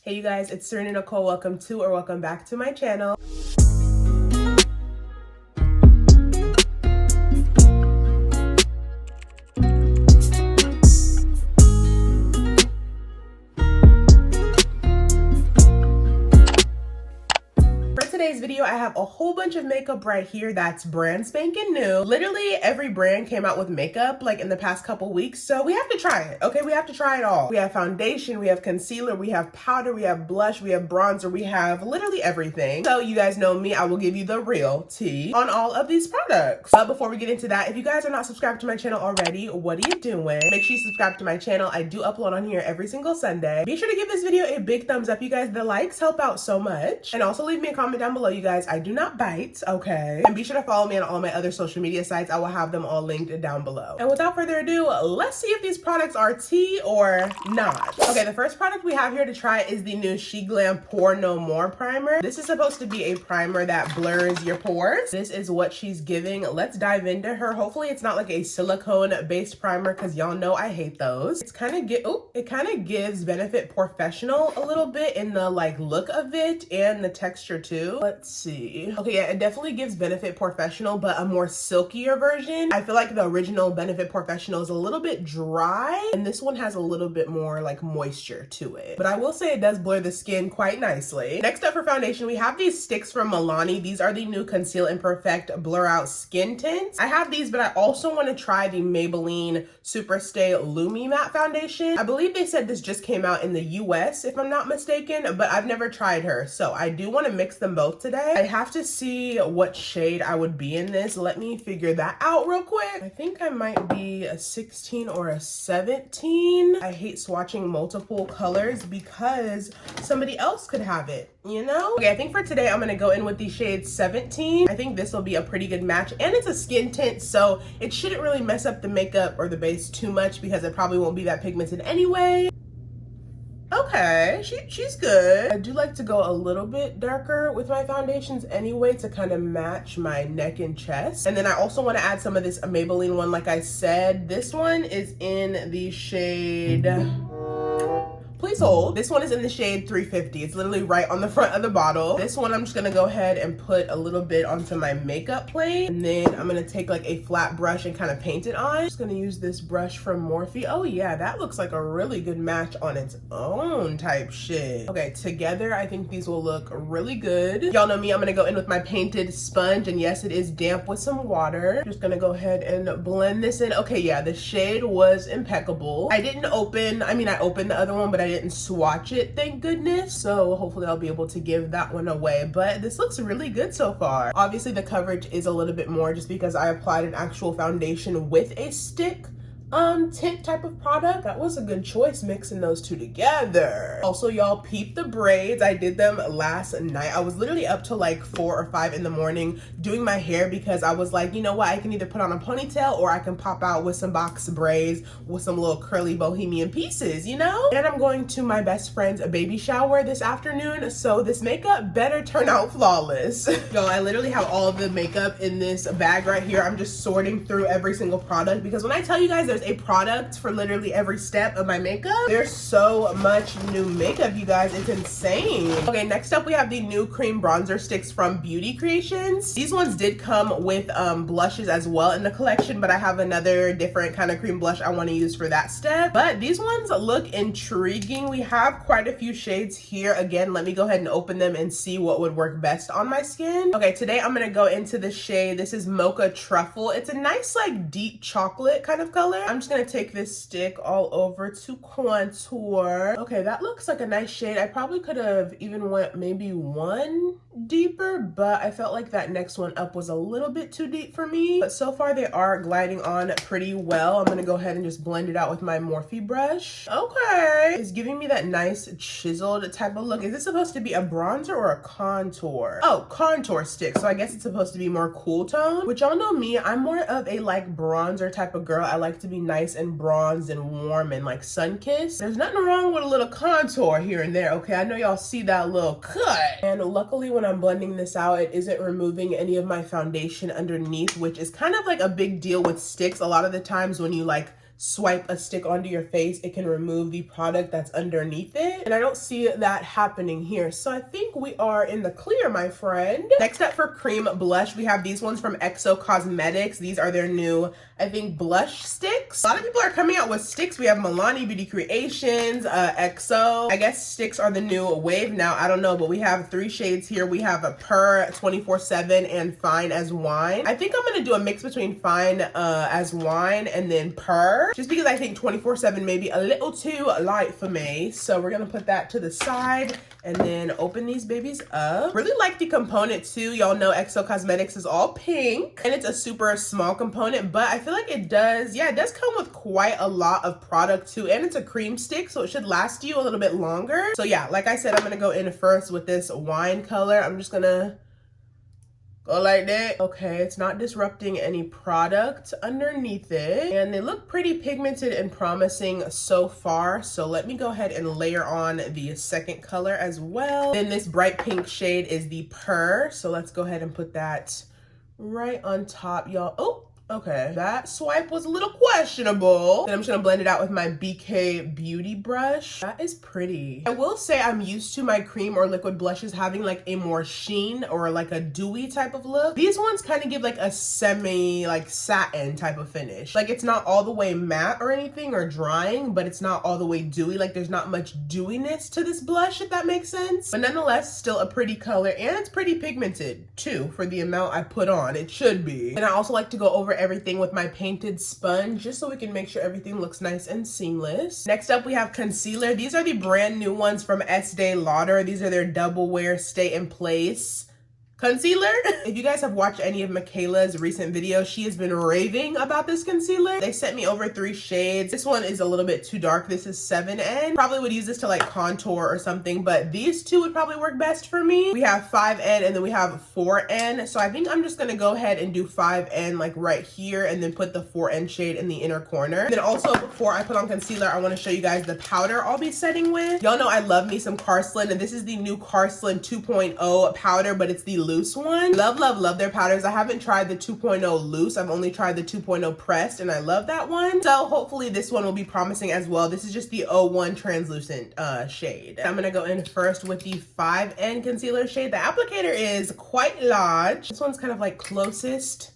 Hey you guys, it's Serena Nicole. Welcome to or welcome back to my channel. Today's video, I have a whole bunch of makeup right here that's brand spanking new. Literally every brand came out with makeup like in the past couple weeks, so we have to try it. Okay, we have to try it all. We have foundation, we have concealer, we have powder, we have blush, we have bronzer, we have literally everything. So you guys know me, I will give you the real tea on all of these products. But before we get into that, if you guys are not subscribed to my channel already, what are you doing? Make sure you subscribe to my channel. I do upload on here every single Sunday. Be sure to give this video a big thumbs up, you guys. The likes help out so much. And also leave me a comment down below, you guys. I do not bite, okay? And be sure to follow me on all my other social media sites. I will have them all linked down below. And without further ado, let's see if these products are tea or not. Okay, the first product we have here to try is the new SheGlam Pore No More primer. This is supposed to be a primer that blurs your pores. This is what she's giving. Let's dive into her. Hopefully it's not like a silicone based primer because y'all know I hate those. It kind of gives Benefit Professional a little bit in the like look of it and the texture too. Let's see. Okay, yeah, it definitely gives Benefit Professional, but a more silkier version. I feel like the original Benefit Professional is a little bit dry, and this one has a little bit more like moisture to it. But I will say it does blur the skin quite nicely. Next up for foundation, we have these sticks from Milani. These are the new Conceal and Perfect Blur Out Skin Tints. I have these, but I also want to try the Maybelline Superstay Lumi Matte Foundation. I believe they said this just came out in the US, if I'm not mistaken, but I've never tried her, so I do want to mix them both today. I have to see what shade I would be in this. Let me figure that out real quick. I think I might be a 16 or a 17. I hate swatching multiple colors because somebody else could have it, you know? Okay, I think for today I'm gonna go in with the shade 17. I think this will be a pretty good match, and it's a skin tint, so it shouldn't really mess up the makeup or the base too much because it probably won't be that pigmented anyway. Okay, she's good. I do like to go a little bit darker with my foundations anyway to kind of match my neck and chest. And then I also want to add some of this Maybelline one. Like I said, this one is in the shade... Please hold. This one is in the shade 350. It's literally right on the front of the bottle. This one I'm just gonna go ahead and put a little bit onto my makeup plate. And then I'm gonna take like a flat brush and kind of paint it on. Just gonna use this brush from Morphe. Oh yeah, that looks like a really good match on its own type shit. Okay, together I think these will look really good. Y'all know me, I'm gonna go in with my painted sponge. And yes, it is damp with some water. Just gonna go ahead and blend this in. Okay, yeah, the shade was impeccable. I opened the other one, but I didn't swatch it, thank goodness, so hopefully I'll be able to give that one away. But this looks really good so far. Obviously the coverage is a little bit more just because I applied an actual foundation with a stick tint type of product. That was a good choice mixing those two together. Also, y'all peep the braids. I did them last night. I was literally up till like 4 or 5 in the morning doing my hair because I was like, you know what, I can either put on a ponytail or I can pop out with some box braids with some little curly bohemian pieces, you know? And I'm going to my best friend's baby shower this afternoon, so this makeup better turn out flawless. So I literally have all of the makeup in this bag right here. I'm just sorting through every single product because when I tell you guys there's a product for literally every step of my makeup, there's so much new makeup, you guys, it's insane. Okay, next up we have the new cream bronzer sticks from Beauty Creations. These ones did come with blushes as well in the collection, but I have another different kind of cream blush I want to use for that step. But these ones look intriguing. We have quite a few shades here. Again, let me go ahead and open them and see what would work best on my skin. Okay, today I'm gonna go into the shade, this is Mocha Truffle. It's a nice like deep chocolate kind of color. I'm just gonna take this stick all over to contour. Okay, that looks like a nice shade. I probably could have even went maybe one deeper, but I felt like that next one up was a little bit too deep for me. But so far they are gliding on pretty well. I'm gonna go ahead and just blend it out with my Morphe brush. Okay, it's giving me that nice chiseled type of look. Is this supposed to be a bronzer or a contour? Oh, contour stick. So I guess it's supposed to be more cool tone, which y'all know me, I'm more of a like bronzer type of girl. I like to be nice and bronzed and warm and like sun-kissed. There's nothing wrong with a little contour here and there, okay? I know y'all see that little cut. And luckily when I'm blending this out, it isn't removing any of my foundation underneath, which is kind of like a big deal with sticks. A lot of the times when you like swipe a stick onto your face, it can remove the product that's underneath it. And I don't see that happening here. So I think we are in the clear, my friend. Next up for cream blush, we have these ones from Exo Cosmetics. These are their new, I think, blush sticks. A lot of people are coming out with sticks. We have Milani Beauty Creations, Exo. I guess sticks are the new wave now. I don't know, but we have 3 shades here. We have a purrr, 24/7, and fine as wine. I think I'm gonna do a mix between fine as wine and then purrr, just because I think 24/7 may be a little too light for me. So we're gonna put that to the side and then open these babies up. Really like the component too. Y'all know Exo Cosmetics is all pink and it's a super small component, but I feel like it does, yeah, it does come with quite a lot of product too. And it's a cream stick, so it should last you a little bit longer. So yeah, like I said, I'm gonna go in first with this wine color. I'm just gonna go like that. Okay, it's not disrupting any product underneath it. And they look pretty pigmented and promising so far. So let me go ahead and layer on the second color as well. Then this bright pink shade is the purrr. So let's go ahead and put that right on top, y'all. Oh, okay, that swipe was a little questionable. Then I'm just gonna blend it out with my BK Beauty brush. That is pretty. I will say I'm used to my cream or liquid blushes having like a more sheen or like a dewy type of look. These ones kind of give like a semi like satin type of finish. Like it's not all the way matte or anything or drying, but it's not all the way dewy. Like there's not much dewiness to this blush, if that makes sense. But nonetheless, still a pretty color, and it's pretty pigmented too for the amount I put on. It should be. And I also like to go over everything with my painted sponge just so we can make sure everything looks nice and seamless. Next up, we have concealer. These are the brand new ones from Estée Lauder. These are their double wear stay in place concealer. If you guys have watched any of Michaela's recent videos, she has been raving about this concealer. They sent me over 3 shades. This one is a little bit too dark. This is 7N. Probably would use this to like contour or something, but these 2 would probably work best for me. We have 5N and then we have 4N. So I think I'm just gonna go ahead and do 5N like right here and then put the 4N shade in the inner corner. And then also, before I put on concealer, I wanna show you guys the powder I'll be setting with. Y'all know I love me some Carslan, and this is the new Carslan 2.0 powder, but it's the loose one. Love their powders. I haven't tried the 2.0 loose. I've only tried the 2.0 pressed, and I love that one. So hopefully this one will be promising as well. This is just the 01 translucent shade. I'm gonna go in first with the 5N concealer shade. The applicator is quite large. This one's kind of like closest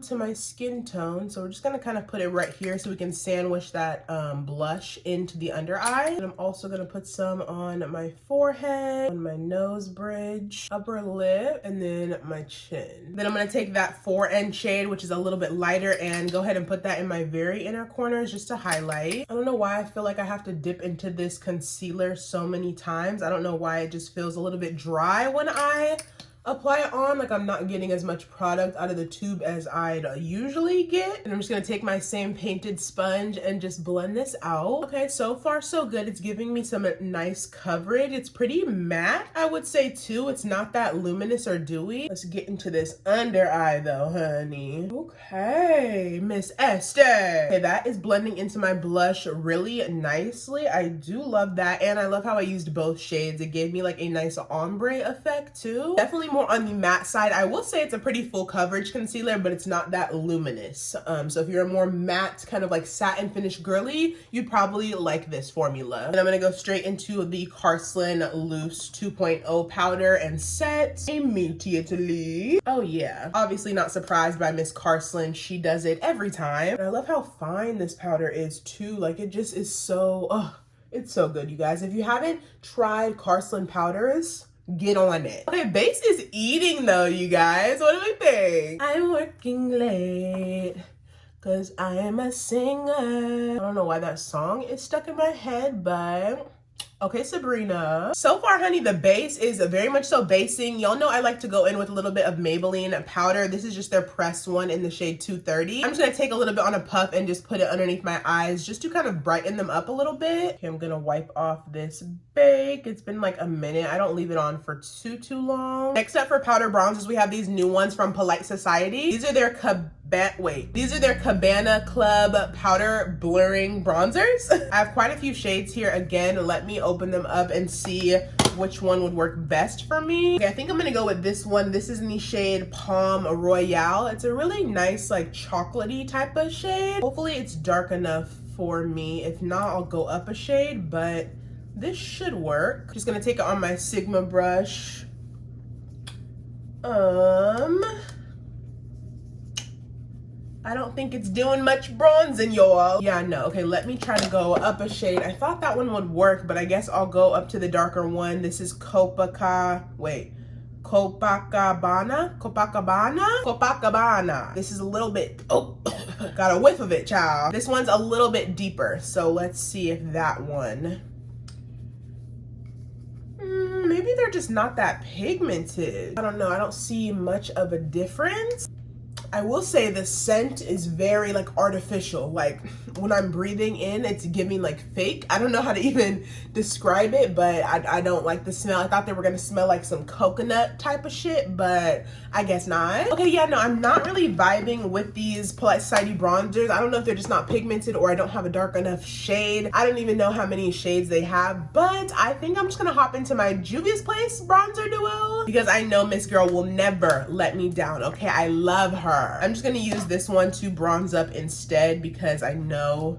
to my skin tone, so we're just gonna kind of put it right here so we can sandwich that blush into the under eye. And I'm also gonna put some on my forehead, on my nose bridge, upper lip, and then my chin. Then I'm gonna take that 4N shade, which is a little bit lighter, and go ahead and put that in my very inner corners just to highlight. I don't know why I feel like I have to dip into this concealer so many times. I don't know why it just feels a little bit dry when I apply it on. Like I'm not getting as much product out of the tube as I'd usually get. And I'm just gonna take my same painted sponge and just blend this out. Okay, so far so good. It's giving me some nice coverage. It's pretty matte, I would say too. It's not that luminous or dewy. Let's get into this under eye though, honey. Okay, Miss Esther. Okay, that is blending into my blush really nicely. I do love that, and I love how I used both shades. It gave me like a nice ombre effect too. Definitely more on the matte side. I will say it's a pretty full coverage concealer, but it's not that luminous. So if you're a more matte kind of like satin finish girly, you'd probably like this formula. And I'm gonna go straight into the Carslan Loose 2.0 powder and set immediately. Oh yeah, obviously not surprised by Miss Carslan. She does it every time. And I love how fine this powder is too. Like it just is so, it's so good, you guys. If you haven't tried Carslan powders, get on it. Okay, base is eating though, you guys. What do we think? I'm working late cause I am a singer. I don't know why that song is stuck in my head, but okay, Sabrina. So far, honey, the base is very much so basing. Y'all know I like to go in with a little bit of Maybelline powder. This is just their pressed one in the shade 230. I'm just gonna take a little bit on a puff and just put it underneath my eyes just to kind of brighten them up a little bit. Okay, I'm gonna wipe off this bake. It's been like a minute. I don't leave it on for too long. Next up for powder bronzers, we have these new ones from Polite Society. These are their Cabana Club powder blurring bronzers. I have quite a few shades here. Again, let me open them up and see which one would work best for me. Okay, I think I'm gonna go with this one. This is in the shade Palm Royale. It's a really nice, like chocolatey type of shade. Hopefully it's dark enough for me. If not, I'll go up a shade, but this should work. Just gonna take it on my Sigma brush. I don't think it's doing much bronzing, y'all. Yeah, no. Okay, let me try to go up a shade. I thought that one would work, but I guess I'll go up to the darker one. This is Copacabana. Copacabana. This is a little bit, oh, got a whiff of it, child. This one's a little bit deeper, so let's see if that one. Maybe they're just not that pigmented. I don't know, I don't see much of a difference. I will say the scent is very like artificial. Like when I'm breathing in, it's giving like fake. I don't know how to even describe it, but I don't like the smell. I thought they were gonna smell like some coconut type of shit, but I guess not. Okay, yeah, no, I'm not really vibing with these Polite Society bronzers. I don't know if they're just not pigmented or I don't have a dark enough shade. I don't even know how many shades they have, but I think I'm just gonna hop into my Juvia's Place bronzer duo because I know Miss Girl will never let me down, okay? I love her. I'm just gonna use this one to bronze up instead because I know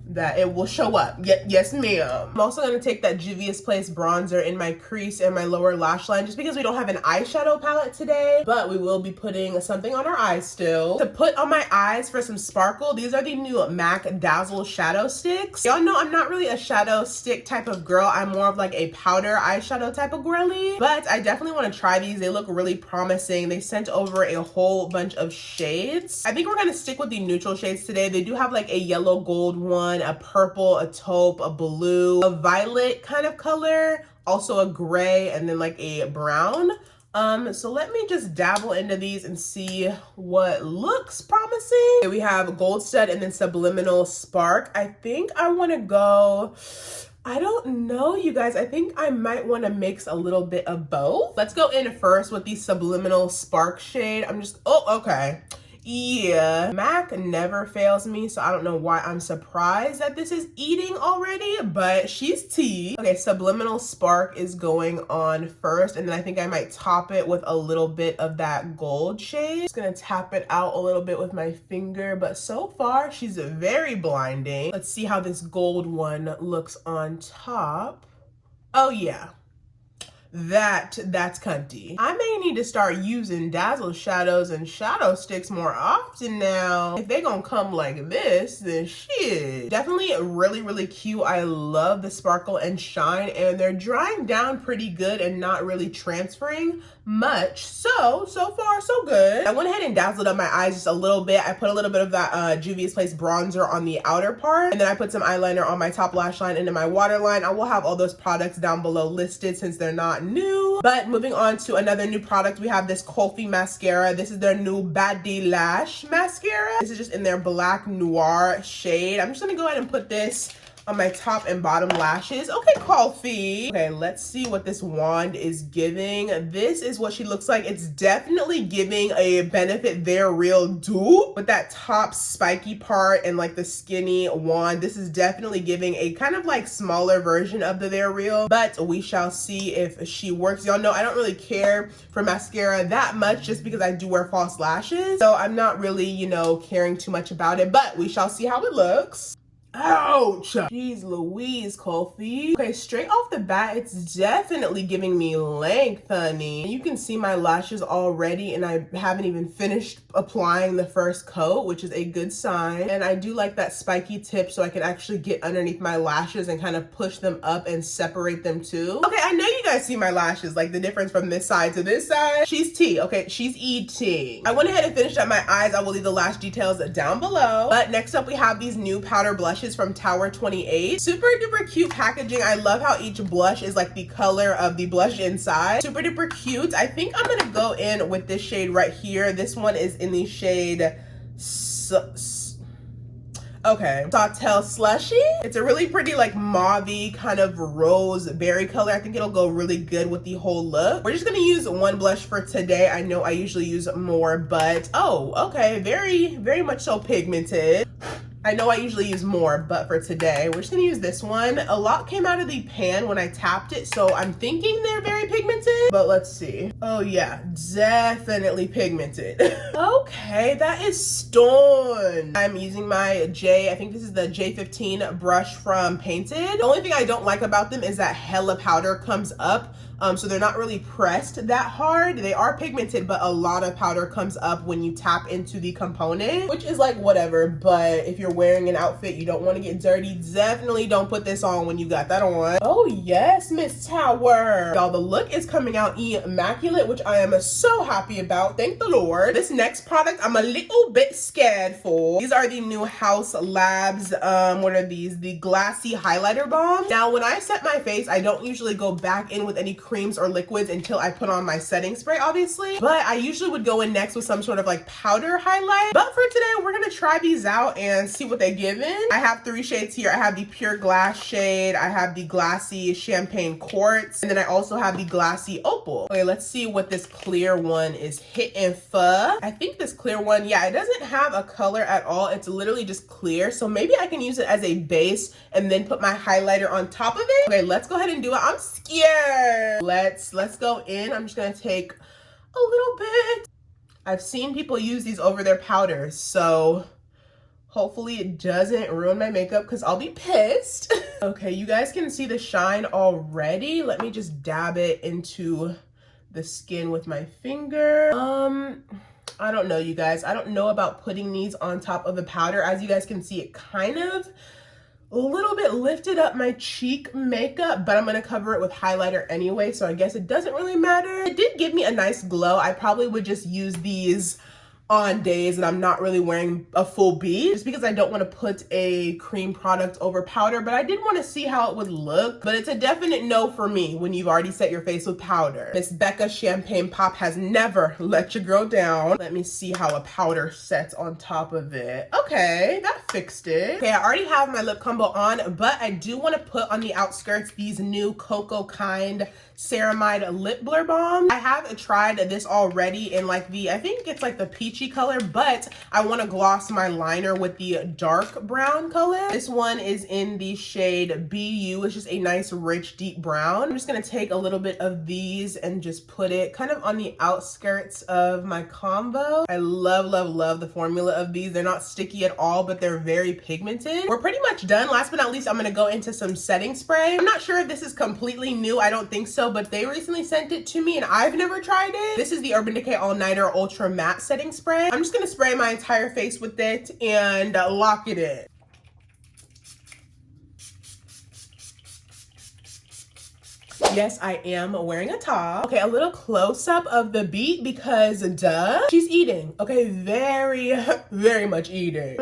that it will show up. Yes, ma'am. I'm also gonna take that Juvia's Place bronzer in my crease and my lower lash line just because we don't have an eyeshadow palette today, but we will be putting something on our eyes still. To put on my eyes for some sparkle, these are the new MAC Dazzle shadow sticks. Y'all know I'm not really a shadow stick type of girl. I'm more of like a powder eyeshadow type of girly, but I definitely want to try these. They look really promising. They sent over a whole bunch of shades. I think we're gonna stick with the neutral shades today. They do have like a yellow gold one, a purple, a taupe, a blue, a violet kind of color, also a gray, and then like a brown. So let me just dabble into these and see what looks promising. Okay, we have Gold Stud and then Subliminal Spark. I think I want to go, I don't know, you guys. I think I might want to mix a little bit of both. Let's go in first with the Subliminal Spark shade. I'm just, oh, okay. Yeah, MAC never fails me, so I don't know why I'm surprised that this is eating already, but she's tea. Okay, Subliminal Spark is going on first, and then I think I might top it with a little bit of that gold shade. Just gonna tap it out a little bit with my finger, but so far she's very blinding. Let's see how this gold one looks on top. Oh yeah. That's cunty. I may need to start using Dazzle shadows and shadow sticks more often now. If they gonna come like this, then shit. Definitely really, really cute. I love the sparkle and shine, and they're drying down pretty good and not really transferring much. So far, so good. I went ahead and dazzled up my eyes just a little bit. I put a little bit of that Juvia's Place bronzer on the outer part, and then I put some eyeliner on my top lash line and in my waterline. I will have all those products down below listed since they're not new. But moving on to another new product, we have this Kulfi mascara. This is their new Badi Lash mascara. This is just in their black noir shade. I'm just gonna go ahead and put this on my top and bottom lashes. Okay, Kulfi. Okay, let's see what this wand is giving. This is what she looks like. It's definitely giving a Benefit They're Real dupe with that top spiky part and like the skinny wand. This is definitely giving a kind of like smaller version of the They're Real, but we shall see if she works. Y'all know I don't really care for mascara that much just because I do wear false lashes. So I'm not really, you know, caring too much about it, but we shall see how it looks. Ouch! Jeez Louise, Kulfi. Okay, straight off the bat, it's definitely giving me length, honey. You can see my lashes already, and I haven't even finished applying the first coat, which is a good sign. And I do like that spiky tip so I can actually get underneath my lashes and kind of push them up and separate them too. Okay, I know you guys see my lashes, like the difference from this side to this side. She's tea, okay? She's eating. I went ahead and finished up my eyes. I will leave the lash details down below. But next up, we have these new powder blushes from Tower 28. Super duper cute packaging. I love how each blush is like the color of the blush inside. Super duper cute. I think I'm gonna go in with this shade right here. This one is in the shade Sawtelle Slushee. It's a really pretty like mauve-y kind of rose berry color. I think it'll go really good with the whole look. We're just gonna use one blush for today. I know I usually use more, but oh, okay, very much so pigmented. I know I usually use more, but for today, we're just gonna use this one. A lot came out of the pan when I tapped it, so I'm thinking they're very pigmented, but let's see. Oh yeah, definitely pigmented. Okay, that is stoned. I'm using my I think this is the J15 brush from Painted. The only thing I don't like about them is that hella powder comes up. So they're not really pressed that hard. They are pigmented, but a lot of powder comes up when you tap into the component, which is like whatever. But if you're wearing an outfit, you don't want to get dirty, definitely don't put this on when you got that on. Oh yes, Miss Tower. Y'all, the look is coming out immaculate, which I am so happy about. Thank the Lord. This next product, I'm a little bit scared for. These are the new Haus Labs, what are these? The Glassy Highlighter Balm. Now, when I set my face, I don't usually go back in with any creams or liquids until I put on my setting spray, obviously, but I usually would go in next with some sort of like powder highlight. But for today, we're gonna try these out and see what they give in. I have 3 shades here. I have the Pure Glass shade, I have the Glassy Champagne Quartz, and then I also have the Glassy Opal. Okay, let's see what this clear one is hitting for. I think this clear one, yeah, it doesn't have a color at all. It's literally just clear, so maybe I can use it as a base and then put my highlighter on top of it. Okay, let's go ahead and do it. I'm scared. Let's go in. I'm just gonna take a little bit. I've seen people use these over their powders, so hopefully it doesn't ruin my makeup because I'll be pissed. Okay, you guys can see the shine already. Let me just dab it into the skin with my finger. I don't know, you guys. I don't know about putting these on top of the powder. As you guys can see, it kind of a little bit lifted up my cheek makeup, but I'm gonna cover it with highlighter anyway, so I guess it doesn't really matter. It did give me a nice glow. I probably would just use these on days that I'm not really wearing a full bead, just because I don't want to put a cream product over powder, but I did want to see how it would look. But it's a definite no for me when you've already set your face with powder. Miss Becca Champagne Pop has never let your girl down. Let me see how a powder sets on top of it. Okay, that fixed it. Okay, I already have my lip combo on, but I do want to put on the outskirts these new Cocoa Kind Ceramide Lip Blur Balm. I have tried this already in like the, I think it's like the peachy color, but I want to gloss my liner with the dark brown color. This one is in the shade BU. It's just a nice rich deep brown. I'm just going to take a little bit of these and just put it kind of on the outskirts of my combo. I love, love, love the formula of these. They're not sticky at all, but they're very pigmented. We're pretty much done. Last but not least, I'm going to go into some setting spray. I'm not sure if this is completely new. I don't think so, but they recently sent it to me and I've never tried it. This is the Urban Decay All Nighter Ultra Matte Setting Spray. I'm just gonna spray my entire face with it and lock it in. Yes, I am wearing a top. Okay, a little close-up of the beat because duh, she's eating. Okay, very, very much eating.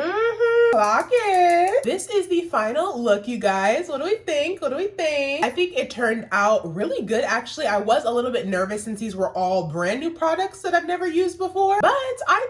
Clock it. This is the final look, you guys. What do we think? What do we think? I think it turned out really good, actually. I was a little bit nervous since these were all brand new products that I've never used before, but I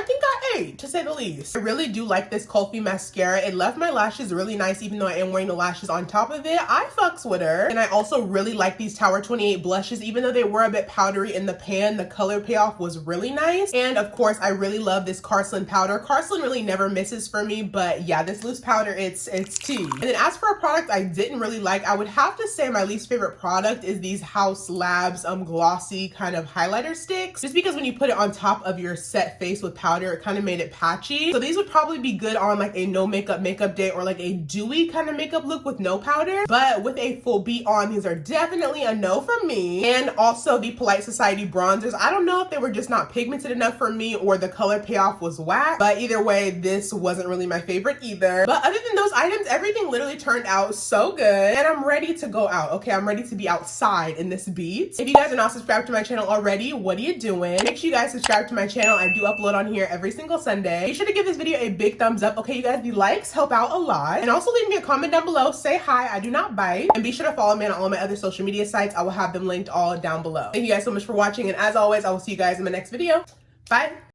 think I ate, to say the least. I really do like this Kulfi mascara. It left my lashes really nice, even though I am wearing the lashes on top of it. I fucks with her. And I also really like these Tower 28 blushes. Even though they were a bit powdery in the pan, the color payoff was really nice. And of course, I really love this Carslan powder. Carslan really never misses for me, but yeah, this loose powder, it's tea. And then as for a product I didn't really like, I would have to say my least favorite product is these Haus Labs glossy kind of highlighter sticks, just because when you put it on top of your set face with powder, it kind of made it patchy. So these would probably be good on like a no makeup day or like a dewy kind of makeup look with no powder, but with a full beat on, these are definitely a no from me. And also the Polite Society bronzers, I don't know if they were just not pigmented enough for me or the color payoff was whack, but either way, this wasn't really my favorite either. But other than those items, everything literally turned out so good and I'm ready to go out. Okay, I'm ready to be outside in this beat. If you guys are not subscribed to my channel already, what are you doing? Make sure you guys subscribe to my channel. I do upload on here every single Sunday. Be sure to give this video a big thumbs up. Okay, you guys, the likes help out a lot. And also leave me a comment down below. Say hi, I do not bite. And be sure to follow me on all of my other social media sites. I will have them linked all down below. Thank you guys so much for watching, and as always, I will see you guys in my next video. Bye.